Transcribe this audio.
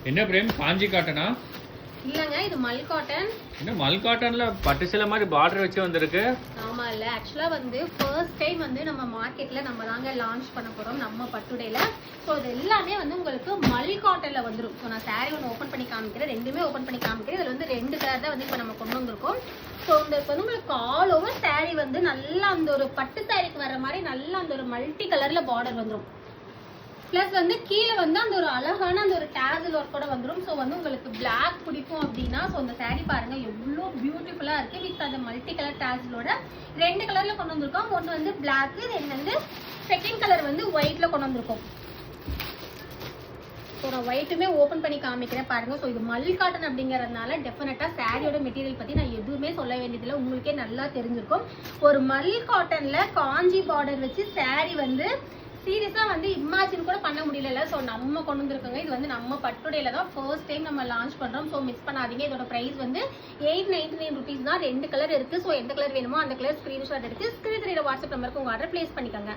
என்ன பிரேம் காஞ்சி காட்டனா? இல்லங்க இது மல் காட்டன். என்ன மல் காட்டன்ல பட்டு சேலை மாதிரி பார்டர் வச்சு வந்திருக்கு? ஆமா இல்ல ஆக்சுவலா வந்து ஃபர்ஸ்ட் டைம் வந்து நம்ம மார்க்கெட்ல நம்ம தாங்க லான்ச் பண்ண போறோம் நம்ம பட்டுடையில. ஸோ இது எல்லாமே வந்து உங்களுக்கு மல் காட்டன்ல வந்துடும். ஸோ நான் சாரி ஒன்று ஓப்பன் பண்ணி காமிக்கிறேன், ரெண்டுமே ஓப்பன் பண்ணி காமிக்கிறேன். இதில் வந்து 2 கலர் தான் வந்து இப்போ நம்ம கொண்டு வந்திருக்கோம். ஸோ இந்த வந்து உங்களுக்கு ஆல் ஓவர் சாரி வந்து நல்லா அந்த ஒரு பட்டு சாரிக்கு வர மாதிரி நல்லா அந்த ஒரு மல்டி கலர்ல பார்டர் வந்துடும். பிளஸ் வந்து கீழே வந்து அந்த ஒரு அழகான அந்த ஒரு டேசல் ஒர்க் கூட வந்துடும். ஸோ வந்து உங்களுக்கு பிளாக் பிடிக்கும் அப்படின்னா ஸோ இந்த சாரீ பாருங்க எவ்வளோ பியூட்டிஃபுல்லாக இருக்கு. வித் அந்த மல்டி கலர் டேசலோட 2 கலர்ல கொண்டு வந்திருக்கோம். ஒன்று வந்து பிளாக், தென் வந்து செகண்ட் கலர் வந்து ஒயிட்ல கொண்டு வந்திருக்கோம். ஸோ நான் ஒயிட்டுமே ஓப்பன் பண்ணி காமிக்கிறேன் பாருங்க. ஸோ இது மல் காட்டன் அப்படிங்கறதுனால டெஃபினட்டா சாரியோட மெட்டீரியல் பத்தி நான் எதுவுமே சொல்ல வேண்டியதில்லை, உங்களுக்கே நல்லா தெரிஞ்சிருக்கும். ஒரு மல் காட்டன்ல காஞ்சி பார்டர் வச்சு சாரி வந்து சீரியஸா வந்து இமேஜின் கூட பண்ண முடியல. ஸோ நம்ம கொண்டு வந்திருக்கோங்க. இது வந்து நம்ம பட்டுடையில தான் ஃபர்ஸ்ட் டைம் நம்ம லான்ச் பண்றோம். ஸோ மிஸ் பண்ணாதீங்க. இதோட பிரைஸ் வந்து 899 rupees தான். 2 கலர் இருக்கு. ஸோ எந்த கலர் வேணுமோ அந்த கலர் ஸ்கிரீன்ஷாட் எடுத்து ஸ்கிரீன் வாட்ஸ்அப் நம்பருக்கு உங்க ஆர்டர் பிளேஸ் பண்ணிக்கோங்க.